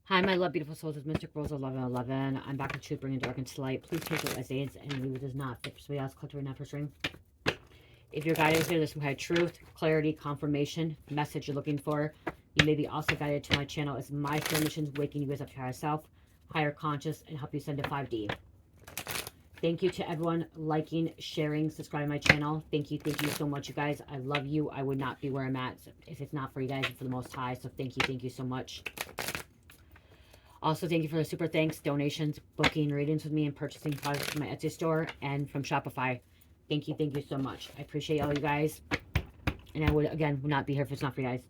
Hi, my love, beautiful souls. It's Mystic Rose 1111. I'm back with truth, bringing dark into light. Please take it as aids and leave it as not. If somebody else clicked right now for string. If your guidance here, there's some kind of truth, clarity, confirmation, message you're looking for. You may be also guided to my channel as my soul missions, waking you guys up to higher self, higher conscious, and help you send to 5D. Thank you to everyone liking, sharing, subscribing to my channel. Thank you so much, you guys. I love you. I would not be where I'm at if it's not for you guys and for the Most High. So thank you so much. Also, thank you for the super thanks, donations, booking readings with me, and purchasing products from my Etsy store and from Shopify. Thank you so much. I appreciate all you guys. And I would, again, would not be here if it's not for you guys.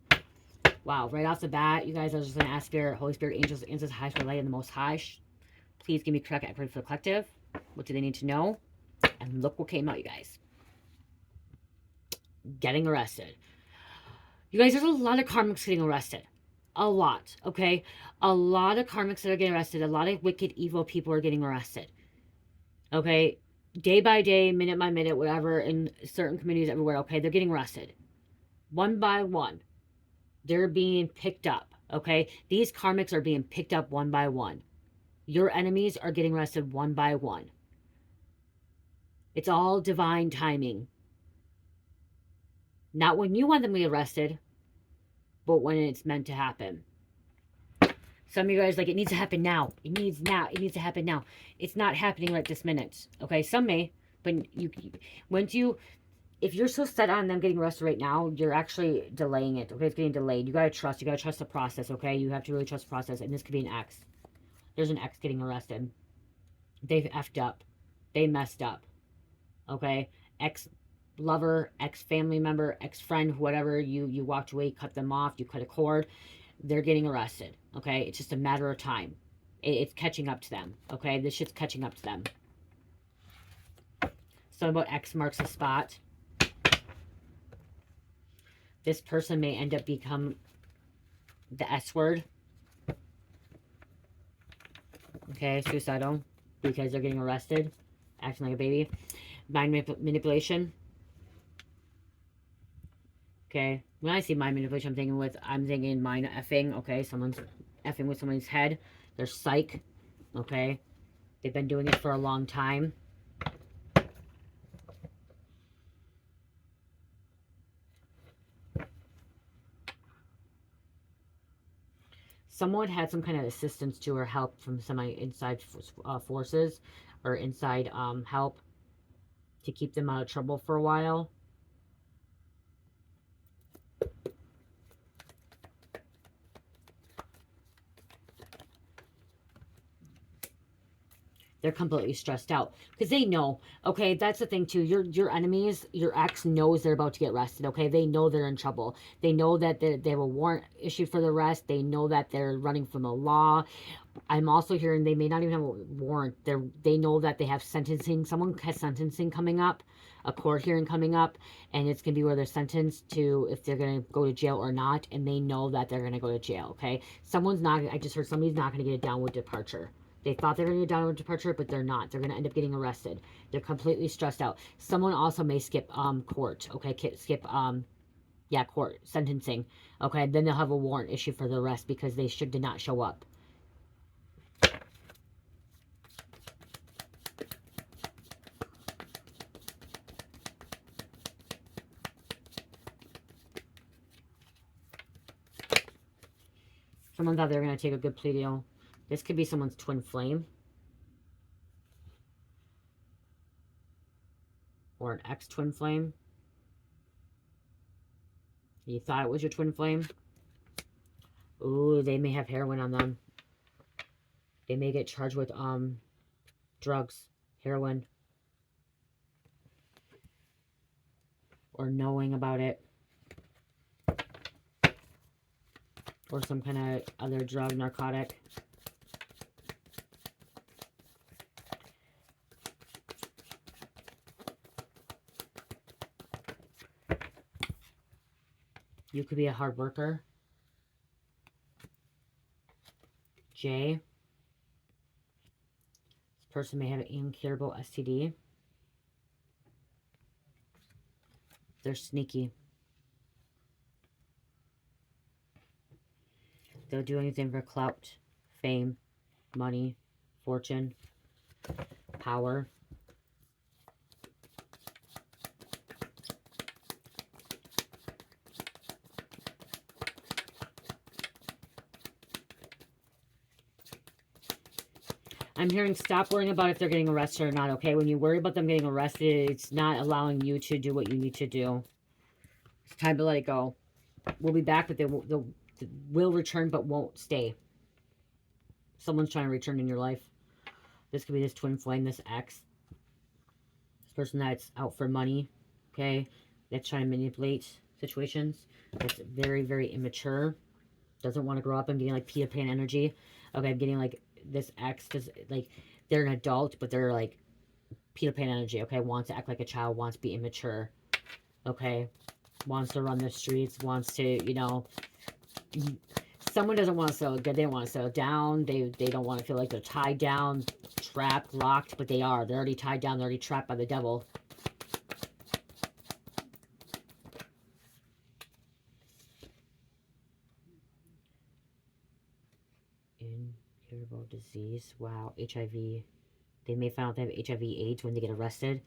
Wow, right off the bat, you guys, I was just going to ask Spirit, Holy Spirit, angels, answers, highest light, and the Most High. Please give me correct accurate for the collective. What do they need to know? And look what came out, you guys. Getting arrested. You guys, there's a lot of karmics getting arrested. A lot, okay? A lot of karmics that are getting arrested. A lot of wicked, evil people are getting arrested. Okay? Day by day, minute by minute, whatever, in certain communities everywhere, okay? They're getting arrested. One by one. They're being picked up, okay? These karmics are being picked up one by one. Your enemies are getting arrested one by one. It's all divine timing. Not when you want them to be arrested, but when it's meant to happen. Some of you guys like, it needs to happen now. It needs to happen now. It's not happening right this minute. Okay, some may, but if you're so set on them getting arrested right now, you're actually delaying it. Okay, it's getting delayed. You gotta trust the process. Okay, you have to really trust the process. And this could be an ex. There's an ex getting arrested. They've effed up. They messed up. Okay, ex lover, ex family member, ex friend, whatever. You walked away, cut them off. You cut a cord. They're getting arrested. Okay, it's just a matter of time. It's catching up to them. Okay, this shit's catching up to them. So about X marks the spot. This person may end up become the S word. Okay, suicidal, because they're getting arrested, acting like a baby. Mind manipulation. Okay, when I see mind manipulation, I'm thinking mind effing. Okay, someone's effing with someone's head. They're psych. Okay, they've been doing it for a long time. Someone had some kind of assistance to or help from some inside forces or inside help to keep them out of trouble for a while. They're completely stressed out because they know. Okay, that's the thing too. Your enemies, your ex knows they're about to get arrested. Okay, they know they're in trouble. They know that they have a warrant issued for the arrest. They know that they're running from the law. I'm also hearing they may not even have a warrant. They know that they have sentencing. Someone has sentencing coming up, a court hearing coming up, and it's gonna be where they're sentenced to if they're gonna go to jail or not. And they know that they're gonna go to jail. Okay, someone's not. I just heard somebody's not gonna get a downward departure. They thought they were going to get downward departure, but they're not. They're going to end up getting arrested. They're completely stressed out. Someone also may skip court. Okay, skip court sentencing. Okay, then they'll have a warrant issued for the arrest because they did not show up. Someone thought they were going to take a good plea deal. This could be someone's twin flame. Or an ex-twin flame. You thought it was your twin flame. Ooh, they may have heroin on them. They may get charged with drugs, heroin. Or knowing about it. Or some kind of other drug, narcotic. You could be a hard worker. J. This person may have an incurable STD. They're sneaky. They'll do anything for clout, fame, money, fortune, power. I'm hearing stop worrying about if they're getting arrested or not, okay? When you worry about them getting arrested, it's not allowing you to do what you need to do. It's time to let it go. We'll be back, but they will return but won't stay. Someone's trying to return in your life. This could be this twin flame, this ex. This person that's out for money, okay? That's trying to manipulate situations. That's very, very immature. Doesn't want to grow up. I'm getting like Peter Pan energy. Okay, I'm getting like this ex, because like they're an adult, but they're like Peter Pan energy, okay? Wants to act like a child, wants to be immature, okay? Wants to run the streets, wants to, you know, someone doesn't want to settle good. They don't want to settle down. They don't want to feel like they're tied down, trapped, locked, but they are. They're already tied down. They're already trapped by the devil. Incurable disease. Wow. HIV. They may find out they have HIV/AIDS when they get arrested.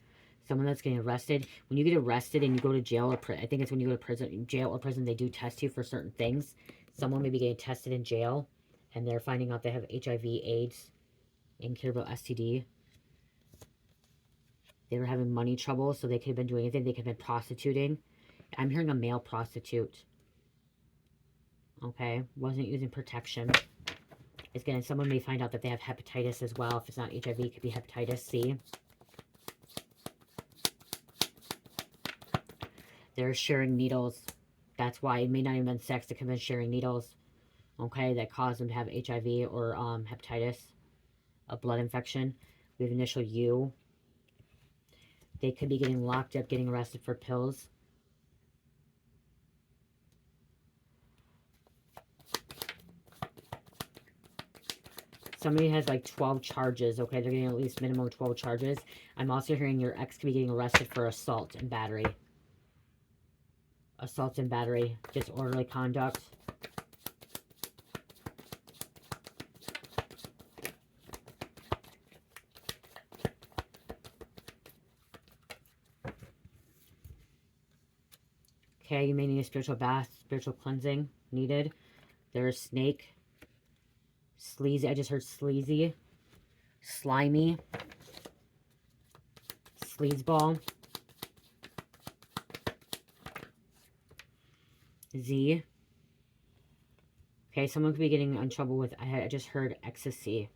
Someone that's getting arrested. When you get arrested and you go to jail or I think it's when you go to prison, jail or prison, they do test you for certain things. Someone may be getting tested in jail, and they're finding out they have HIV/AIDS, incurable STD. They were having money trouble, so they could have been doing anything. They could have been prostituting. I'm hearing a male prostitute. Okay, wasn't using protection. Again, someone may find out that they have hepatitis as well. If it's not HIV, it could be hepatitis C. They're sharing needles. That's why it may not even been sex. They could have been sharing needles. Okay, that caused them to have HIV or hepatitis, a blood infection. We have initial U. They could be getting locked up, getting arrested for pills. Somebody has like 12 charges, okay? They're getting at least minimum 12 charges. I'm also hearing your ex could be getting arrested for assault and battery. Assault and battery, disorderly conduct. Okay, you may need a spiritual bath, spiritual cleansing needed. There's snake. Sleazy, I just heard sleazy. Slimy. Sleazeball. Z. Okay, someone could be getting in trouble with, I just heard ecstasy.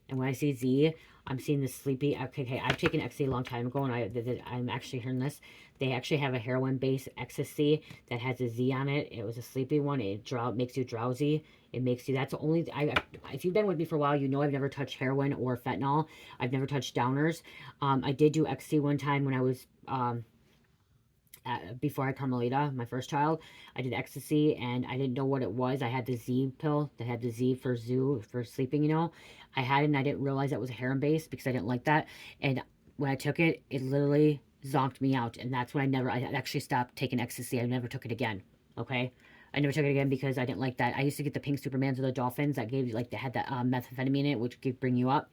And when I see Z, I'm seeing this sleepy. Okay, I've taken ecstasy a long time ago, and I'm actually hearing this. They actually have a heroin-based ecstasy that has a Z on it. It was a sleepy one. It makes you drowsy. It makes you. That's the only. If you've been with me for a while, you know I've never touched heroin or fentanyl. I've never touched downers. I did do ecstasy one time when I was before I had Carmelita, my first child. I did ecstasy, and I didn't know what it was. I had the Z pill that had the Z for zoo, for sleeping, you know. I had it, and I didn't realize that was a heroin base because I didn't like that. And when I took it, it literally zonked me out. And that's when I actually stopped taking ecstasy. I never took it again, okay? I never took it again because I didn't like that. I used to get the pink Supermans or the dolphins that gave you, like, they had that methamphetamine in it, which could bring you up.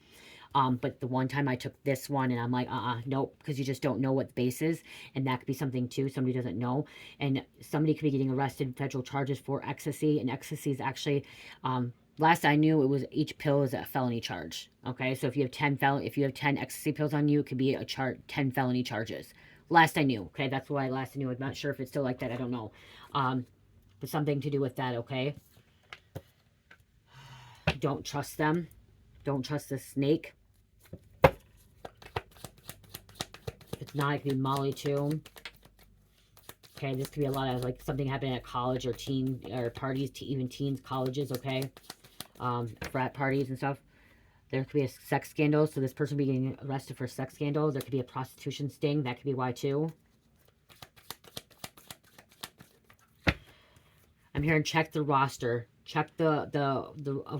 But the one time I took this one, and I'm like, nope, because you just don't know what the base is, and that could be something too. Somebody doesn't know, and somebody could be getting arrested, federal charges for ecstasy, and ecstasy is actually, last I knew, it was each pill is a felony charge. Okay, so if you have 10 ecstasy pills on you, it could be 10 felony charges. Last I knew. Okay, that's why last I knew. I'm not sure if it's still like that. I don't know. But something to do with that. Okay. Don't trust them. Don't trust the snake. If it's not, it could be Molly too. Okay, this could be a lot of, like, something happening at college or parties, even teens, colleges, okay? Frat parties and stuff. There could be a sex scandal, so this person will be getting arrested for a sex scandal. There could be a prostitution sting. That could be why too. I'm hearing check the roster. Check the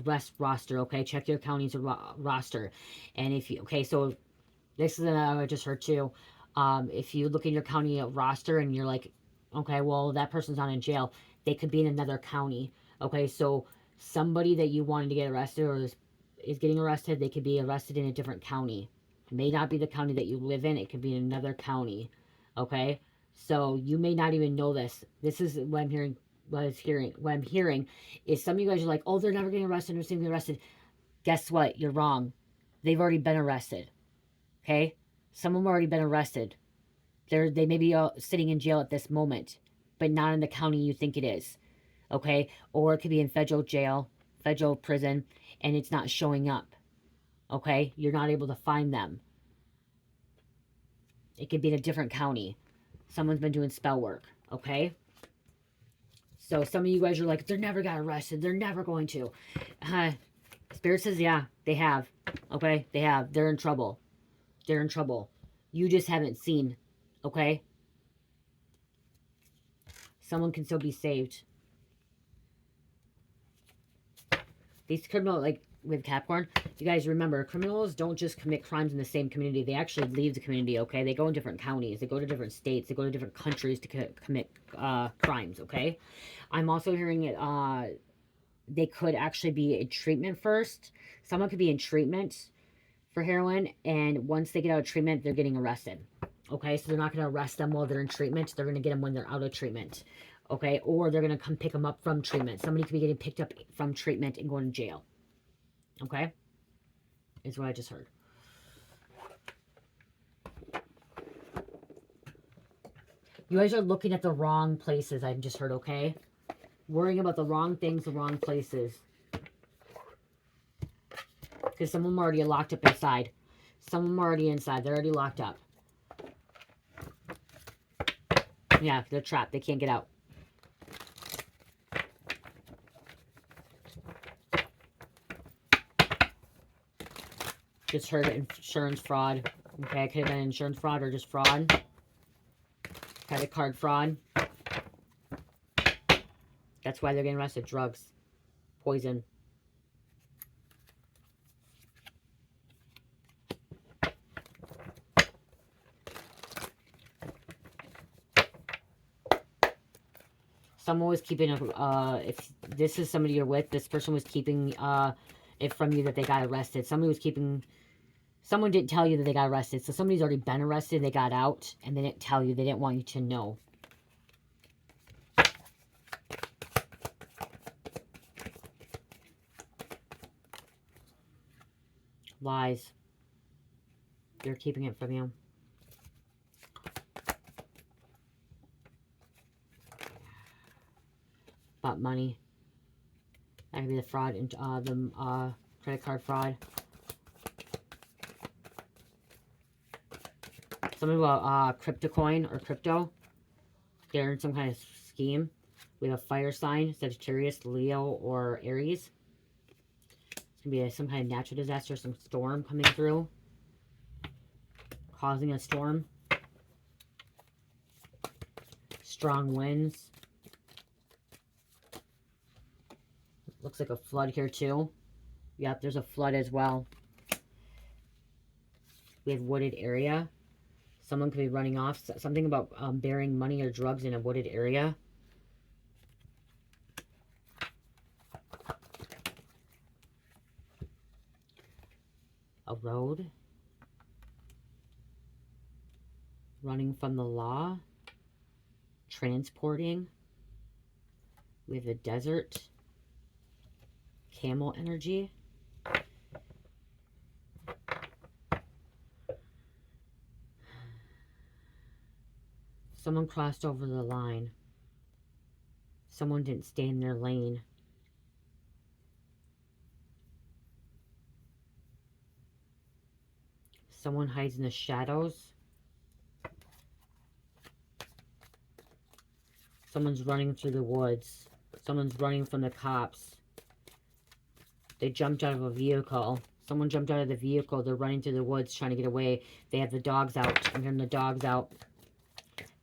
arrest roster, okay? Check your county's roster. And if you, okay, so this is what I just heard too. If you look in your county roster and you're like, okay, well, that person's not in jail, they could be in another county. Okay, so somebody that you wanted to get arrested or is getting arrested. They could be arrested in a different county. It may not be the county that you live in. It could be in another county. Okay? So you may not even know this. This is what I'm hearing. What I'm hearing is some of you guys are like, oh, they're never getting arrested. They're never getting arrested. Guess what? You're wrong. They've already been arrested. Okay? Some of them already been arrested. They may be sitting in jail at this moment, but not in the county you think it is. Okay? Or it could be in federal jail, federal prison, and it's not showing up. Okay? You're not able to find them. It could be in a different county. Someone's been doing spell work. Okay? So some of you guys are like, they're never got arrested. They're never going to. Spirit says, yeah, they have. Okay? They have. They're in trouble. They're in trouble. You just haven't seen. Okay? Someone can still be saved. These criminals, like with Capricorn, you guys remember, criminals don't just commit crimes in the same community. They actually leave the community, okay? They go in different counties. They go to different states. They go to different countries to commit crimes, okay? I'm also hearing it, they could actually be in treatment first. Someone could be in treatment for heroin, and once they get out of treatment, they're getting arrested. Okay, so they're not going to arrest them while they're in treatment. They're going to get them when they're out of treatment. Okay, or they're going to come pick them up from treatment. Somebody could be getting picked up from treatment and going to jail. Okay, is what I just heard. You guys are looking at the wrong places, I've just heard, okay? Worrying about the wrong things, the wrong places. Because some of them are already locked up inside. Some of them are already inside. They're already locked up. Yeah, they're trapped. They can't get out. Just heard insurance fraud. Okay, it could have been insurance fraud or just fraud. Credit card fraud. That's why they're getting arrested. Drugs. Poison. Someone was keeping if this is somebody you're with, this person was keeping it from you that they got arrested. Somebody was keeping, someone didn't tell you that they got arrested. So somebody's already been arrested, they got out, and they didn't tell you. They didn't want you to know. Lies. They're keeping it from you. About money. That could be the fraud and the credit card fraud. Something about crypto coin or crypto. They're in some kind of scheme. We have a fire sign, Sagittarius, Leo, or Aries. It's going to be some kind of natural disaster, some storm coming through. Causing a storm. Strong winds. Looks like a flood here too. Yep, there's a flood as well. We have wooded area. Someone could be running off. Something about bearing money or drugs in a wooded area. A road. Running from the law. Transporting. We have a desert. Camel energy. Someone crossed over the line. Someone didn't stay in their lane. Someone hides in the shadows. Someone's running through the woods. Someone's running from the cops. They jumped out of a vehicle. Someone jumped out of the vehicle. They're running through the woods trying to get away. They have the dogs out. I'm hearing the dogs out.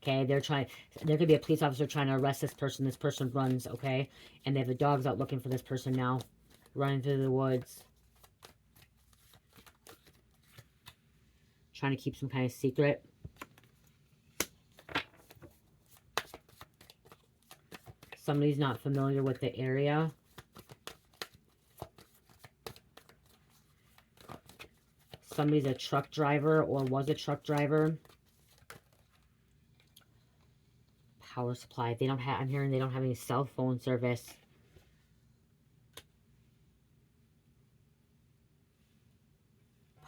Okay, there could be a police officer trying to arrest this person. This person runs, okay? And they have the dogs out looking for this person now. Running through the woods. Trying to keep some kind of secret. Somebody's not familiar with the area. Somebody's a truck driver or was a truck driver. Power supply. They don't have, I'm hearing they don't have any cell phone service.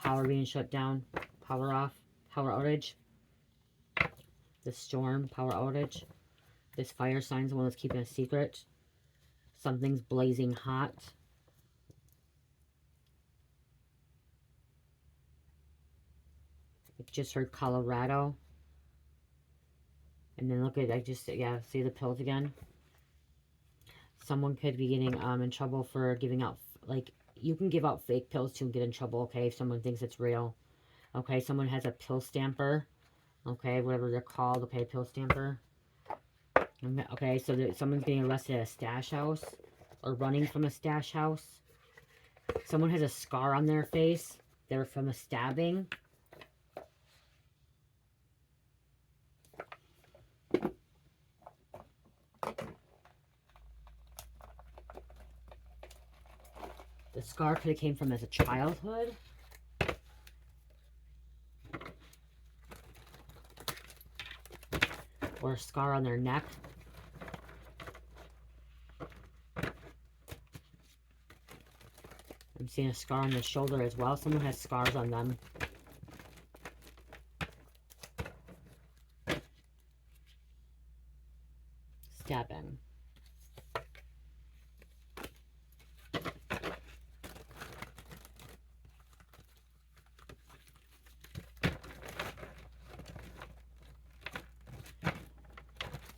Power being shut down. Power off. Power outage. The storm. Power outage. This fire sign's the one that's keeping a secret. Something's blazing hot. I just heard Colorado. And then look at, I just, yeah, see the pills again? Someone could be getting in trouble for giving out, like, you can give out fake pills too and get in trouble, okay, if someone thinks it's real. Okay, someone has a pill stamper. Okay, whatever they're called. Okay, pill stamper. Okay, so someone's getting arrested at a stash house or running from a stash house. Someone has a scar on their face. They're from a stabbing. The scar could have came from as a childhood. Or a scar on their neck. I'm seeing a scar on their shoulder as well. Someone has scars on them. Stabbing.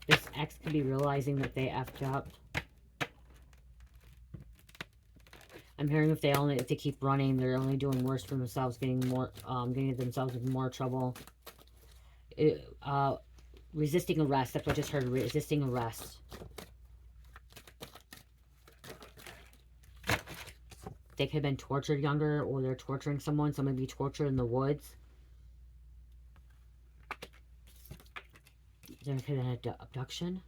This ex could be realizing that they effed up. I'm hearing if they keep running, they're only doing worse for themselves, getting themselves in more trouble. Resisting arrest. That's what I just heard. Resisting arrest. They could have been tortured younger, or they're torturing someone. Someone be tortured in the woods. There could have been an abduction.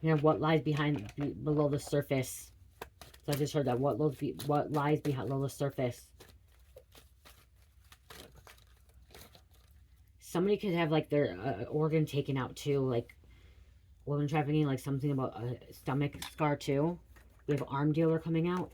You know, what lies below the surface. So I just heard that. What lies below the surface. Somebody could have, like, their organ taken out, too. Like, woman trafficking, like, something about a stomach scar, too. We have arm dealer coming out.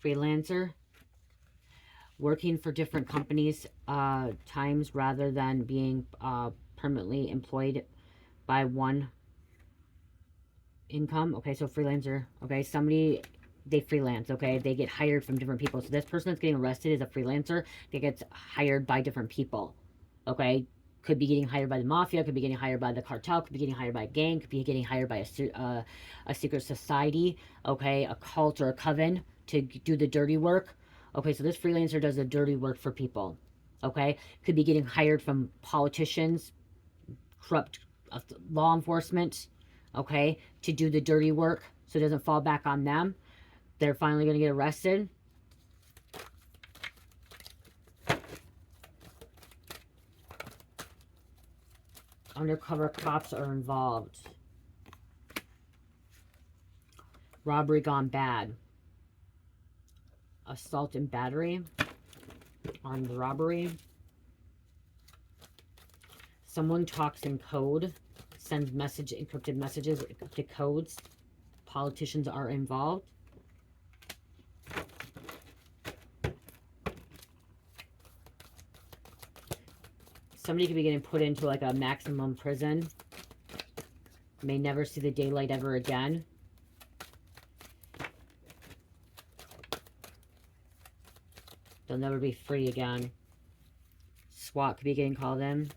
Freelancer, working for different companies times rather than being permanently employed by one income. Okay, so freelancer. Okay, somebody, they freelance. Okay, they get hired from different people. So this person that's getting arrested is a freelancer that gets hired by different people. Okay, could be getting hired by the mafia, could be getting hired by the cartel, could be getting hired by a gang, could be getting hired by a secret society. Okay, a cult or a coven to do the dirty work. Okay, so this freelancer does the dirty work for people. Okay, could be getting hired from politicians, corrupt law enforcement, okay, to do the dirty work so it doesn't fall back on them. They're finally going to get arrested. Undercover cops are involved. Robbery gone bad. Assault and battery. Armed robbery. Someone talks in code. Sends encrypted messages, encrypted codes. Politicians are involved. Somebody could be getting put into like a maximum prison. May never see the daylight ever again. They'll never be free again. SWAT could be getting called in.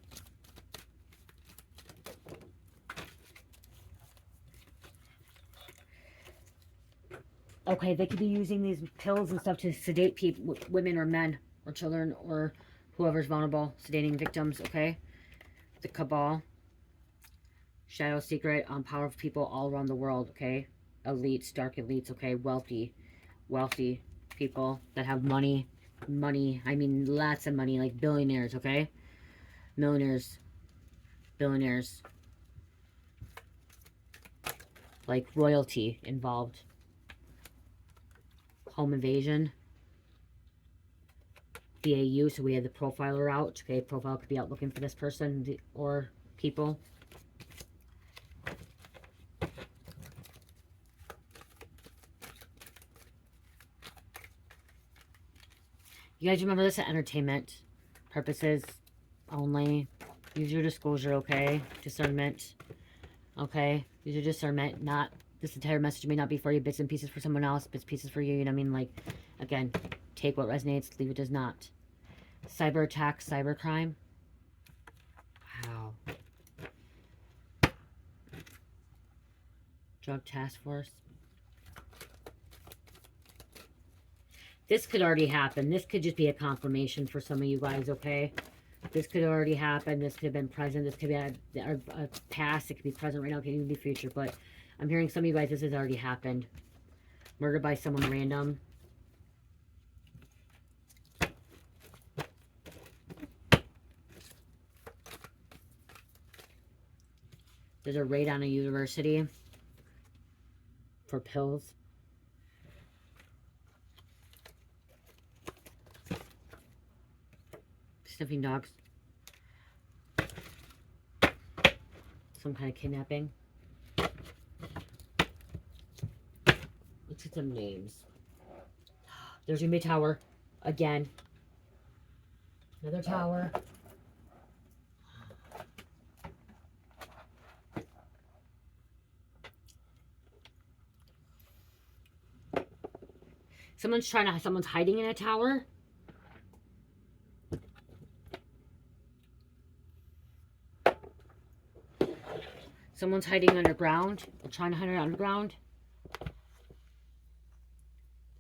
Okay, they could be using these pills and stuff to sedate people, women or men or children or whoever's vulnerable, sedating victims, okay? The cabal. Shadow secret, powerful people all around the world, okay? Elites, dark elites, okay? Wealthy people that have money. I mean lots of money, like billionaires, okay? Millionaires, billionaires. Like royalty involved. Home invasion. BAU, so we had the profiler out. Okay, profile could be out looking for this person or people. You guys remember this? Entertainment purposes only. Use your disclosure, okay? Discernment. Okay? Use your discernment. Not, this entire message may not be for you. Bits and pieces for someone else. Bits and pieces for you. You know what I mean? Like, again, take what resonates. Leave what does not. Cyber attack. Cyber crime. Wow. Drug task force. This could already happen. This could just be a confirmation for some of you guys, okay? This could already happen. This could have been present. This could be a past. It could be present right now. It could even be future. But I'm hearing some of you guys, this has already happened. Murdered by someone random. There's a raid on a university for pills. Sniffing dogs. Some kind of kidnapping. Let's get some names. There's gonna be a tower. Again. Another tower. Someone's hiding in a tower. Someone's hiding underground. They're trying to hide underground.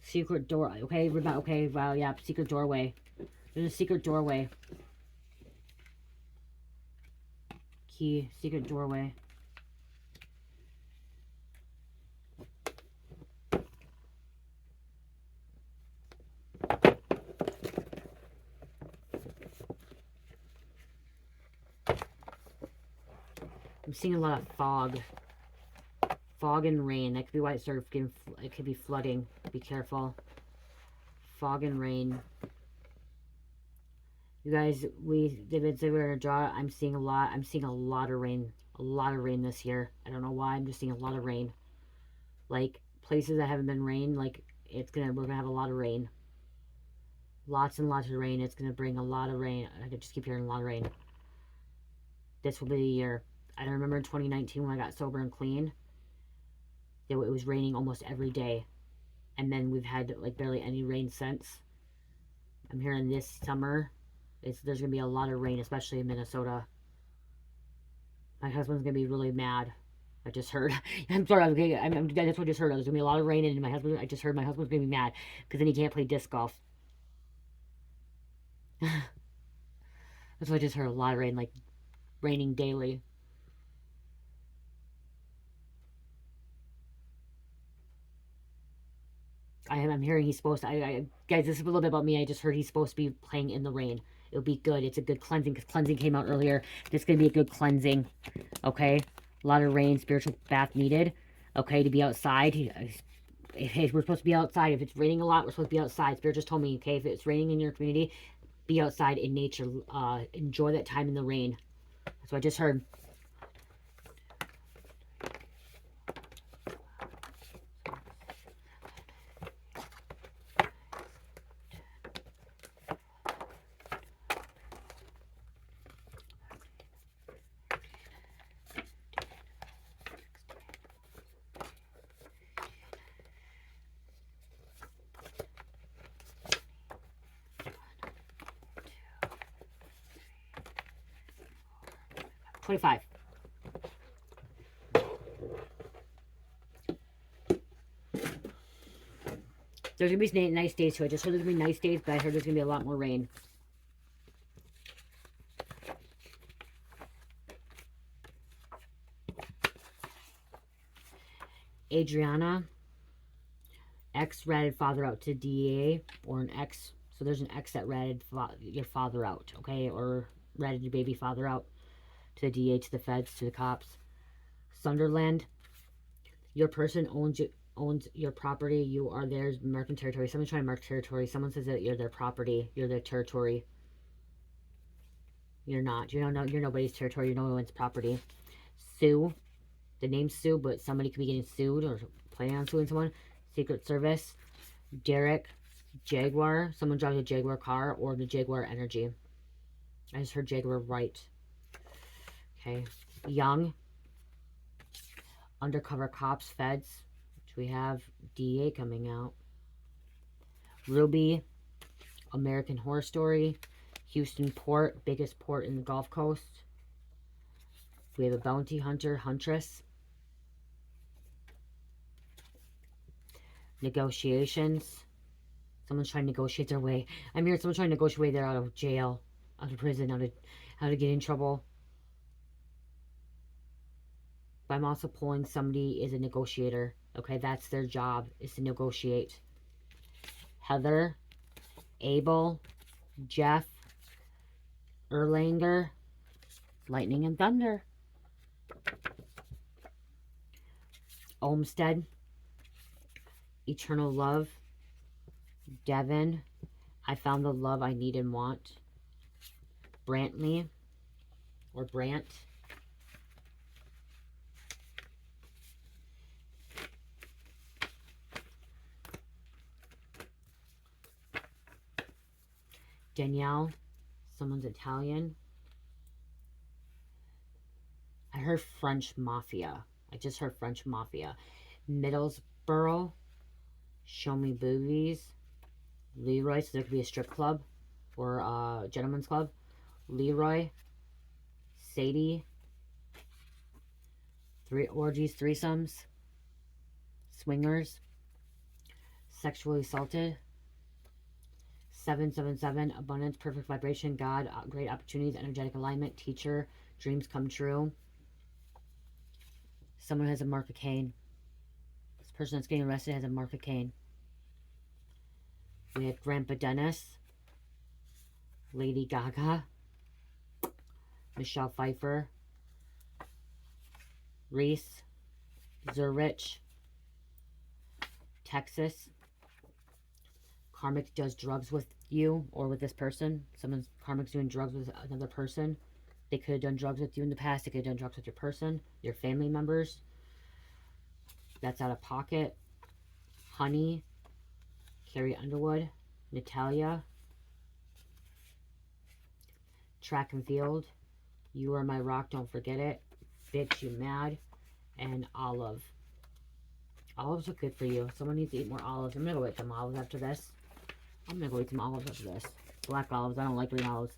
Secret door. Okay, okay, wow, yeah, secret doorway. There's a secret doorway. Key, secret doorway. I'm seeing a lot of fog. Fog and rain. That could be why it started getting, it could be flooding. Be careful. Fog and rain. You guys, they've been saying we're gonna draw. I'm seeing a lot of rain. A lot of rain this year. I don't know why. I'm just seeing a lot of rain. Like places that haven't been rain, like we're gonna have a lot of rain. Lots and lots of rain. It's gonna bring a lot of rain. I could just keep hearing a lot of rain. This will be the year. I remember in 2019 when I got sober and clean, it was raining almost every day. And then we've had like barely any rain since. I'm hearing this summer, there's going to be a lot of rain, especially in Minnesota. My husband's going to be really mad. I just heard. I'm sorry, that's what I just heard. There's going to be a lot of rain, and I just heard my husband's going to be mad because then he can't play disc golf. That's what I just heard, a lot of rain, like raining daily. I'm hearing he's supposed to, guys, this is a little bit about me. I just heard he's supposed to be playing in the rain. It'll be good. It's a good cleansing because cleansing came out earlier. This is going to be a good cleansing. Okay? A lot of rain, spiritual bath needed. Okay? To be outside. Hey, we're supposed to be outside. If it's raining a lot, we're supposed to be outside. Spirit just told me, okay, if it's raining in your community, be outside in nature. Enjoy that time in the rain. That's what I just heard. 25. There's going to be nice days too. I just heard there's going to be nice days, but I heard there's going to be a lot more rain. Adriana, X ratted father out to DEA, or an X. So there's an X that ratted your father out, okay? Or ratted your baby father out to the DEA, to the feds, to the cops. Sunderland, your person owns your property. You are theirs, marking territory. Someone's trying to mark territory. Someone says that you're their property. You're their territory. You're not. You're nobody's territory. You're no one's property. Sue. The name's Sue, but somebody could be getting sued or planning on suing someone. Secret Service. Derek. Jaguar. Someone drives a Jaguar car or the Jaguar energy. I just heard Jaguar right. Okay. Young. Undercover cops, feds. Which we have DEA coming out. Ruby. American Horror Story. Houston Port. Biggest port in the Gulf Coast. We have a bounty hunter, huntress. Negotiations. Someone's trying to negotiate their way. I'm hearing someone's trying to negotiate their way out of jail, out of prison, out of getting in trouble. But I'm also pulling somebody is a negotiator. Okay, that's their job, is to negotiate. Heather, Abel, Jeff, Erlanger, Lightning and Thunder. Olmsted, Eternal Love, Devin, I Found the Love I Need and Want, Brantley, or Brant, Danielle, someone's Italian. I heard French Mafia. I just heard French Mafia. Middlesboro, Show Me Boobies. Leroy, so there could be a strip club or a gentleman's club. Leroy, Sadie, orgies, threesomes, swingers, sexually assaulted. 777, abundance, perfect vibration, God, great opportunities, energetic alignment, teacher, dreams come true. Someone has a mark of Cain. This person that's getting arrested has a mark of Cain. We have Grandpa Dennis, Lady Gaga, Michelle Pfeiffer, Reese, Zurich, Texas. Karmic does drugs with you or with this person. Someone's Karmic's doing drugs with another person. They could have done drugs with you in the past. They could have done drugs with your person, your family members. That's out of pocket. Honey, Carrie Underwood, Natalia, Track and Field, You Are My Rock, Don't Forget It, Bitch, You Mad, and Olive. Olives are good for you. Someone needs to eat more olives. I'm going to go eat some olives after this. I'm going to go eat some olives after this. Black olives. I don't like green olives.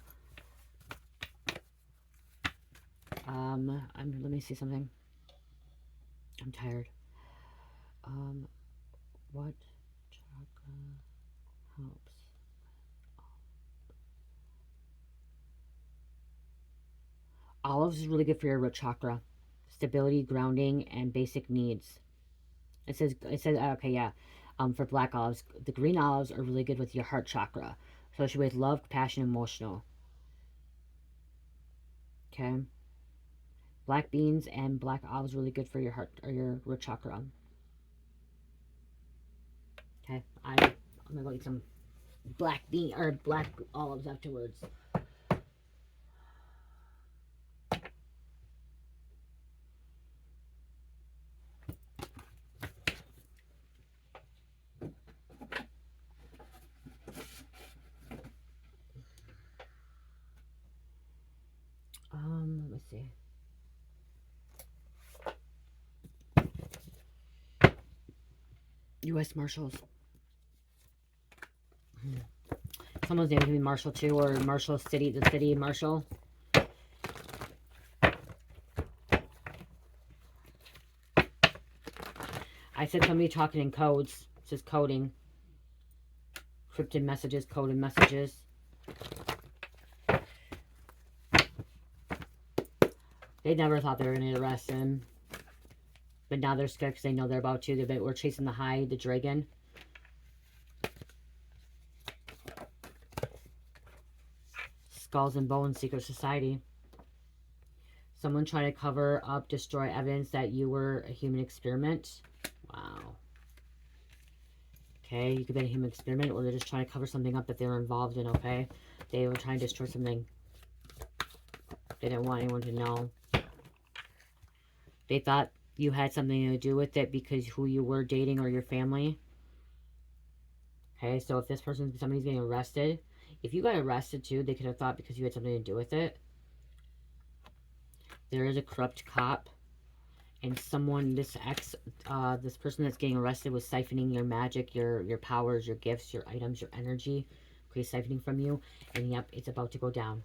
Let me see something. I'm tired. What chakra helps? Olives is really good for your root chakra. Stability, grounding, and basic needs. It says, okay, yeah. For black olives, the green olives are really good with your heart chakra. So it should be with love, passion, emotional. Okay. Black beans and black olives are really good for your heart or your root chakra. Okay. I'm gonna go eat some black olives afterwards. Let me see. U.S. Marshals. Someone's name could be Marshall too, or Marshall City, the city Marshall. I said somebody talking in codes. It's just coding. Cryptid messages, coded messages. They never thought they were going to arrest him. But now they're scared because they know they're about to. We're chasing the high, the dragon. Skulls and Bones, Secret Society. Someone trying to cover up, destroy evidence that you were a human experiment. Wow. Okay, you could be a human experiment, or they're just trying to cover something up that they were involved in, okay? They were trying to destroy something. They didn't want anyone to know. They thought you had something to do with it because who you were dating or your family. Okay, so if this person, somebody's getting arrested, if you got arrested too, they could have thought because you had something to do with it. There is a corrupt cop. And someone, this person that's getting arrested was siphoning your magic, your powers, your gifts, your items, your energy. Okay, siphoning from you. And yep, it's about to go down.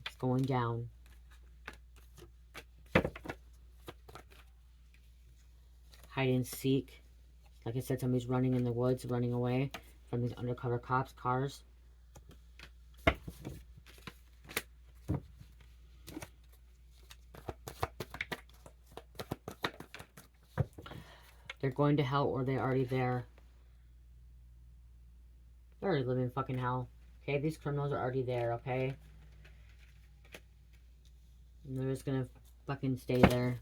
It's going down. Hide and seek. Like I said, somebody's running in the woods, running away from these undercover cops' cars. They're going to hell, or they're already there. They're already living in fucking hell. Okay, these criminals are already there, okay? And they're just gonna fucking stay there.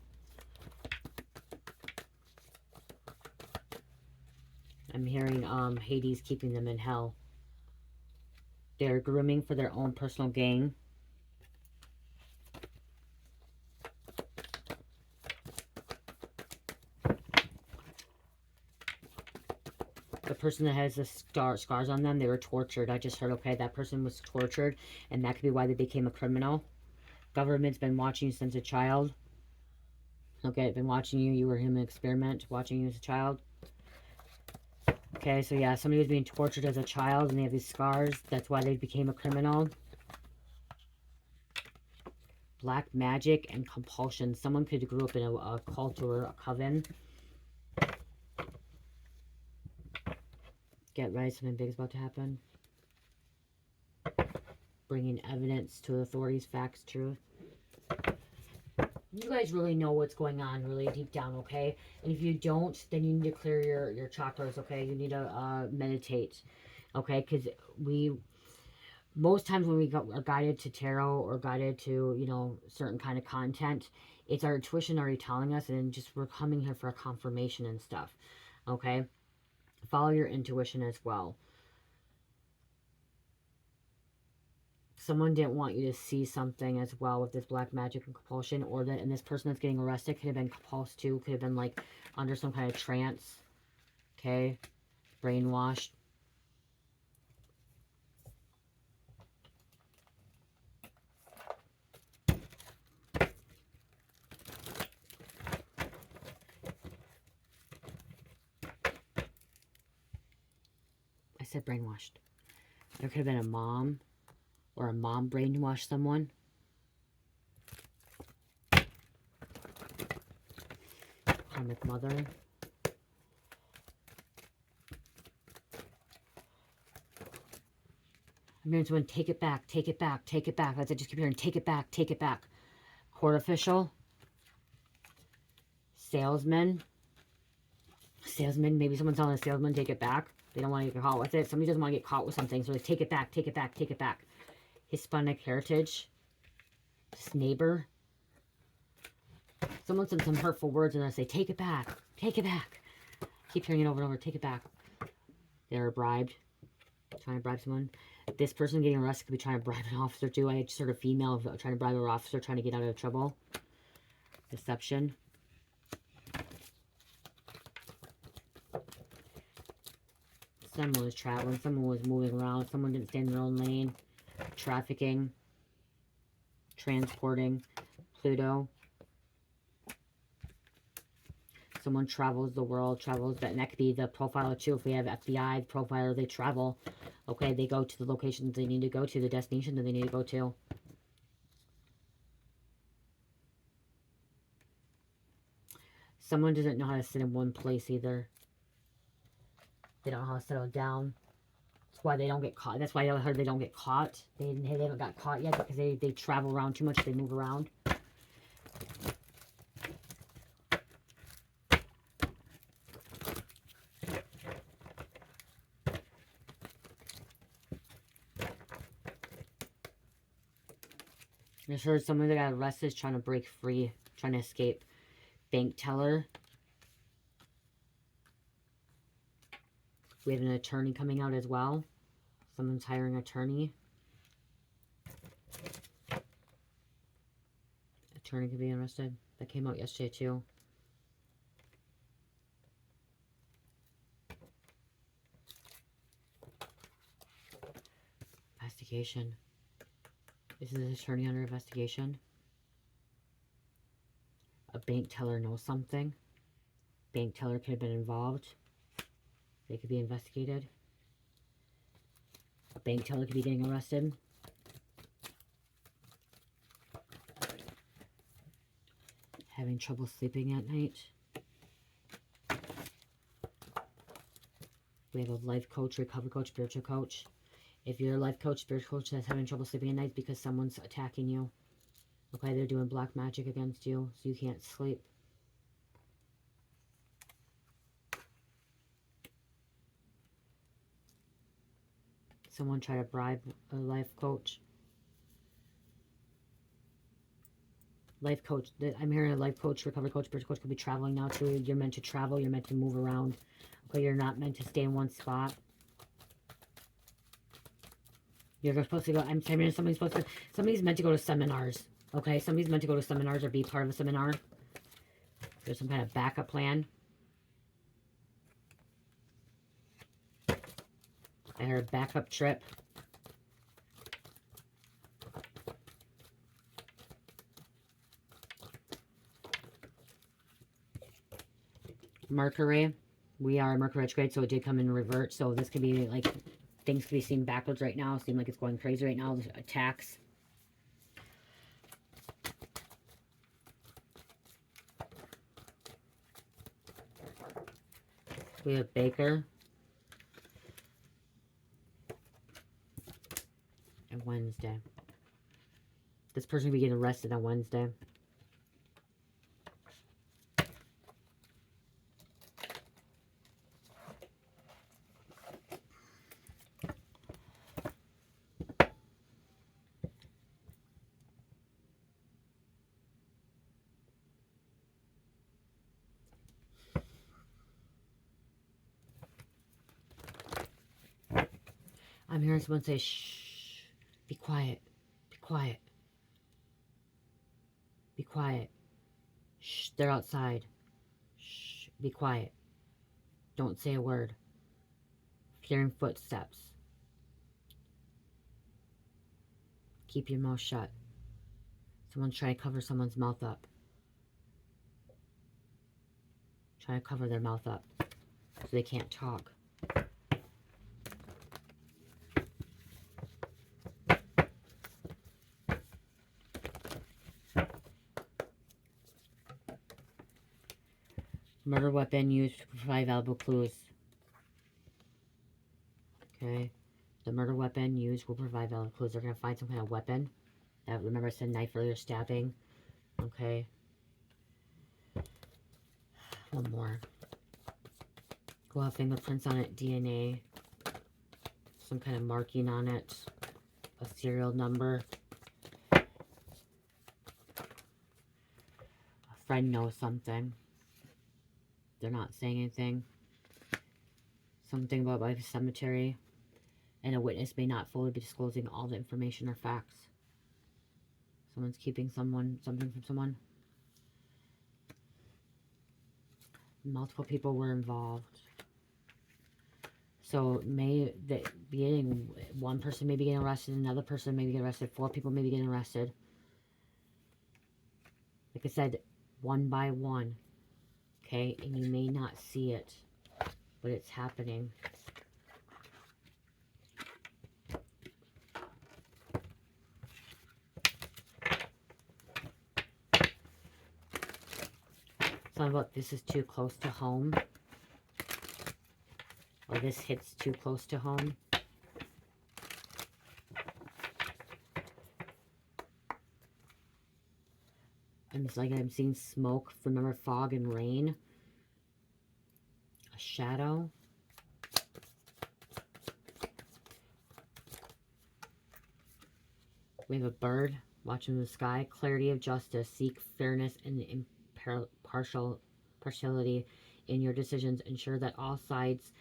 I'm hearing Hades keeping them in hell. They're grooming for their own personal gain. The person that has the scars on them, they were tortured. I just heard, okay, that person was tortured, and that could be why they became a criminal. Government's been watching you since a child. Okay, been watching you. You were a human experiment, watching you as a child. Okay, so yeah, somebody was being tortured as a child, and they have these scars. That's why they became a criminal. Black magic and compulsion. Someone could have grew up in a cult or a coven. Get ready, something big is about to happen. Bringing evidence to authorities, facts, truth. You guys really know what's going on really deep down, okay? And if you don't, then you need to clear your chakras, okay? You need to meditate, okay? Because most times when we are guided to tarot or guided to, you know, certain kind of content, it's our intuition already telling us, and just we're coming here for a confirmation and stuff, okay? Follow your intuition as well. Someone didn't want you to see something as well with this black magic and compulsion, or that, and this person that's getting arrested could have been compulsed too, could have been like under some kind of trance, okay? Brainwashed. I said brainwashed. There could have been a mom, or a mom brainwashed someone. Karmic mother. I'm hearing someone, take it back, take it back, take it back. I just keep hearing, take it back, take it back. Court official. Salesman. Salesman, maybe someone's telling a salesman, take it back. They don't want to get caught with it. Somebody doesn't want to get caught with something, so they take it back, take it back, take it back. Hispanic heritage. This neighbor. Someone said some hurtful words and I say, take it back, take it back. Keep hearing it over and over, take it back. They're bribed. Trying to bribe someone. This person getting arrested could be trying to bribe an officer too. I just heard a female trying to bribe an officer, trying to get out of trouble. Deception. Someone was traveling. Someone was moving around. Someone didn't stay in their own lane. Trafficking. Transporting. Pluto. Someone travels the world. Travels. And that could be the profiler too. If we have FBI profiler, they travel. Okay, they go to the locations they need to go to. The destination that they need to go to. Someone doesn't know how to sit in one place either. They don't know how to settle down. That's why they don't get caught. That's why I heard they don't get caught. They haven't got caught yet because they travel around too much. They move around. I just heard someone that got arrested is trying to break free, trying to escape. Bank teller. We have an attorney coming out as well. Someone's hiring an attorney. Attorney could be arrested. That came out yesterday too. Investigation. Is this attorney under investigation? A bank teller knows something. Bank teller could have been involved. They could be investigated. A bank teller could be getting arrested. Having trouble sleeping at night. We have a life coach, recovery coach, spiritual coach. If you're a life coach, spiritual coach that's having trouble sleeping at night because someone's attacking you. Okay, they're doing black magic against you, so you can't sleep. Someone try to bribe a life coach. Life coach, I'm hearing a life coach, recovery coach, spiritual coach could be traveling now too. You're meant to travel, you're meant to move around. Okay, you're not meant to stay in one spot. You're supposed to go, I'm saying somebody's meant to go to seminars. Okay, somebody's meant to go to seminars or be part of a seminar. There's some kind of backup plan. I heard a backup trip. Mercury. We are Mercury retrograde, so it did come in revert. So this could be like, things could be seen backwards right now. Seem like it's going crazy right now. There's attacks. We have Baker. And Wednesday. This person will be getting arrested on Wednesday. I'm hearing someone say, shh, be quiet, be quiet, be quiet. Shh, they're outside. Shh, be quiet. Don't say a word. Hearing footsteps. Keep your mouth shut. Someone's trying to cover someone's mouth up. Trying to cover their mouth up so they can't talk. Murder weapon used to provide valuable clues. Okay. The murder weapon used will provide valuable clues. They're going to find some kind of weapon. Remember I said knife earlier, stabbing. Okay. One more. We'll have fingerprints on it, DNA. Some kind of marking on it. A serial number. A friend knows something. They're not saying anything. Something about like a cemetery. And a witness may not fully be disclosing all the information or facts. Someone's keeping something from someone. Multiple people were involved. So one person may be getting arrested, another person may be getting arrested, 4 people may be getting arrested. Like I said, one by one. Okay, and you may not see it, but it's happening. Something about this is too close to home. Or this hits too close to home. And it's like I'm seeing smoke. Remember fog and rain? A shadow. We have a bird. Watching the sky. Clarity of justice. Seek fairness and partiality in your decisions. Ensure that all sides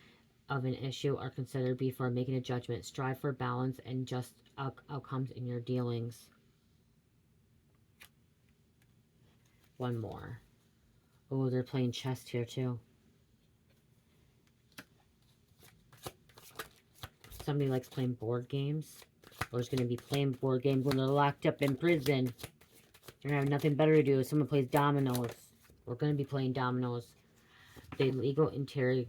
of an issue are considered before making a judgment. Strive for balance and just outcomes in your dealings. One more. Oh, they're playing chess here too. Somebody likes playing board games. Or is going to be playing board games when they're locked up in prison. They're going to have nothing better to do. Someone plays dominoes. We're going to be playing dominoes. The legal integrity.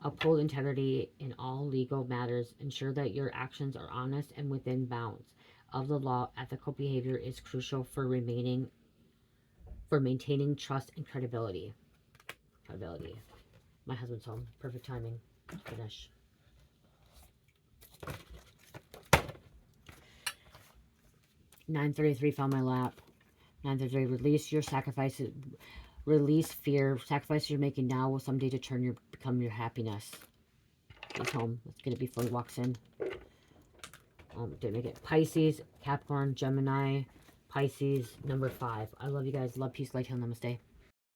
Uphold integrity in all legal matters. Ensure that your actions are honest and within bounds of the law. Ethical behavior is crucial for maintaining trust and credibility. My husband's home. Perfect timing. Finish. $9.33 found my lap. $9.33. Release your sacrifices. Release fear. Sacrifices you're making now will someday become your happiness. He's home. Let's get it before he walks in. Didn't make it. Pisces, Capricorn, Gemini, Pisces, number 5. I love you guys. Love, peace, light, heal, namaste.